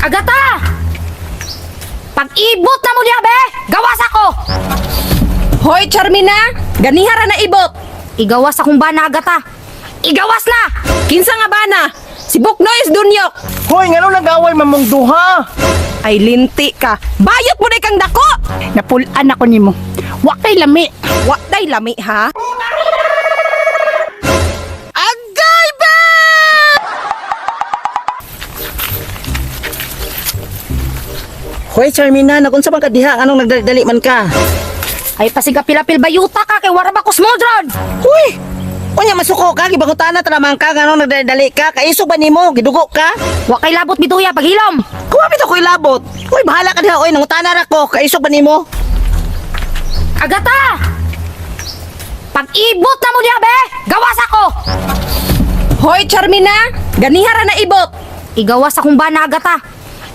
Agata! Pag-ibot na mo diha, be! Gawas ako! Hoy, Charmina! Ganihara na ibot! Igawas akong bana, Agata! Igawas na! Kinsa nga bana? Si Buknoy is dunyok! Hoy, ngano nag-away mamong duha? Ay, linti ka! Bayot mo na kang dako! Napulaan ako nimo. Wa kay lami. Waday lami, ha? Agay ba? Hoy, Charmina, nakunsa man ka diha? Anong nagdali man ka? Ay pasigapilapil bayuta ka kay wara ba ko smoldron! Hoy! Unya masuko ka, gibangutana tanaman ka, anong nagdali ka? Kaisog ba nimo? Gidugo ka? Wa kay labot bituya paghilom! Kuha bitaw ko ilabot. Hoy, bahala ka diha. Oy, nangutana ra ko. Kaisog ba nimo? Agata! Pag-ibot na mo diha, be! Gawas ako! Hoy, Charmina! Ganihara na ibot! Igawas akong bana, Agata!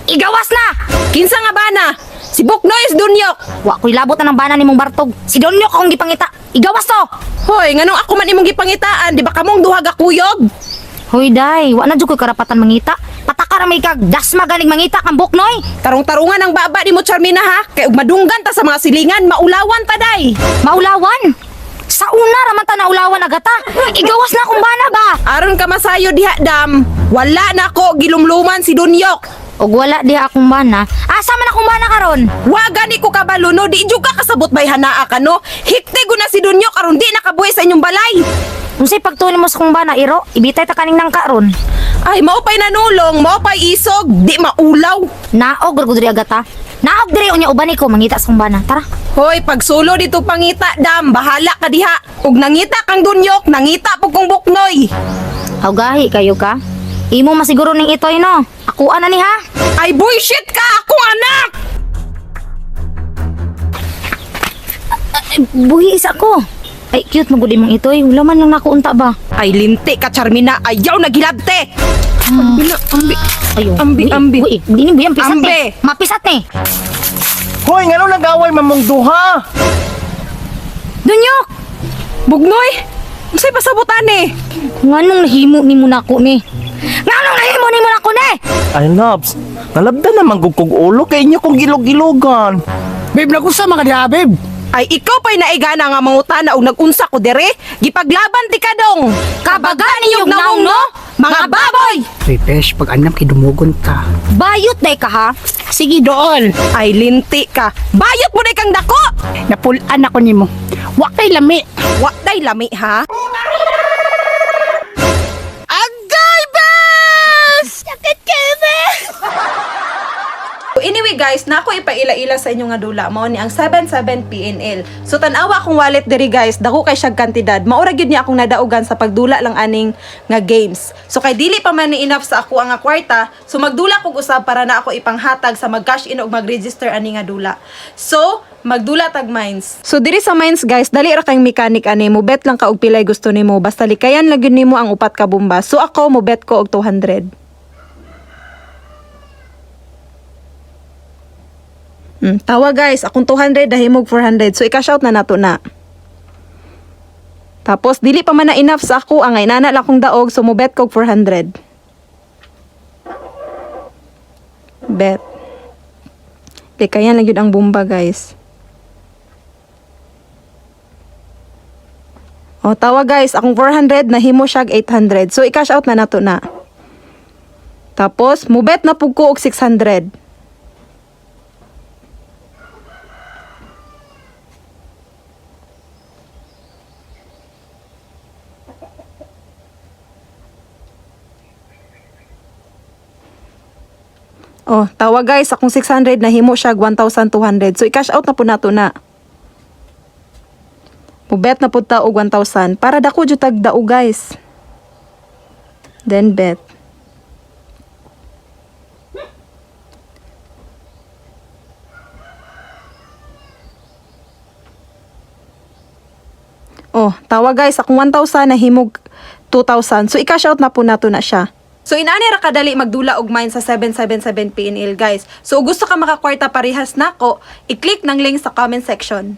Igawas na! Kinsa nga bana? Si Buknoy is dunyok! Wa ko'y labot na ng bana nimong Bartog. Si Donyok akong gipangita. Igawas to! Hoy, nganong ako man imong gipangitaan, di ba kamong duha gakuyog? Hoy, day. Wa na dyan ko'y karapatan mangita. Patakara may kag dasma ganing mangita kang Buknoy. Tarong-tarungan ang baba ni mo, Charmina, ha? Kay ug madunggan ta sa mga silingan, maulawan ta, day! Maulawan! Sa una raman ta naulawan, Agata. Igawas na akong bana ba? Aron ka masayo diha, dam. Wala na ako gilumluman si dunyok. Og wala diha akong bana. Asa man akong bana karon? Wa gani ko kabalo no, di jud ka kasabot bay hanaa ka no. Hikti go na si dunyok aron di nakabuhi sa inyong balay. Unsay pagtuon mo sa akong bana, Iro? Ibitay ta kaning nang karon. Ay, mao pay nanulong, mao pay isog, di maulaw. Naog gud diri, Agata. Naog diri unya uban ko mangita sa akong bana. Tara. Hoy, pagsulo dito pangita, dam, bahala ka diha. Ug nangita kang dunyok, nangita po kong Buknoy. Aw gahi kayo ka. Imo masiguro ning itoy no. Ako ana ni ha. Ay, bullshit ka, akong anak! Buhis ako. Ay cute mo gud imong itoy. Wala man lang nakuunta ba. Ay, linti ka, Charmina, ayaw nagilabte. Ambi na, ambi. Ayo. Ambi, ambi. Dini buyang pisat Ambi. ni. Mapisat ni. Hoy, ngano nag-away mamong duha? Dunyok. Bugnoy, unsay pasabutan eh? Nganong nahimo nimo nako ni? Nganong nahimo nimo nako ni? Ay, loves. Nalabda naman kog ulo kay inyo kong gilog-gilogan. Babe, nakunsa man ka diha, babe? Ay, ikaw pa'y naigana nga mangutana o nagunsa ko dere? Gipaglaban ti ka dong! Kabaga ninyong naong no? Mga baboy! Hoy, besh, pag anam kay dumugon ka. Bayot day ka ha. Sige, doon. Ay, linti ka. Bayot mo na kang dako! Napulaan ako nimo. Wa kay lami. Waday lami, ha? Agay, bes! Sakit kayo, bes! Anyway guys, nako ipaila-ila sa inyo nga dula mao ni ang 77 PNL. So tan-awa akong wallet diri guys, dako kay siyang kantidad. Maura gyud niya akong nadaugan sa pagdula lang aning nga games. So kay dili pa man ni enough sa ako ang kwarta, so magdula kog usab para na ako ipanghatag sa mag-cash in ug mag-register ani nga dula. So magdula tag mines. So diri sa mines guys, dali ra kang mechanic ani mo bet lang ka og pilay gusto nimo basta likayan lang gyud nimo ang upat ka bomba. So ako mo bet ko og 200. Tawa guys, akong 200 dahimog 400. So i-cash out na nato na. Tapos dili pa man na enough sa ako ang inana lang akong daog so mo bet ko 400. Bet. Likayan lang yun ang bomba guys. O tawa guys, akong 400 nahimo siya 800. So i-cash out na nato na. Tapos mo bet na pug ko og 600. Oh, tawa guys, akong 600 na himo siya 1,200. So i-cash out na po nato na. Mubet na po ta og 1,000 para dako jud tag dao guys. Then bet. Oh, tawa guys, akong 1,000 na himog 2,000. So i-cash out na po nato na siya. So inani ra kadali magdula og mine sa 777 PNL guys. So gusto ka makakwarta parehas nako, i-click ng link sa comment section.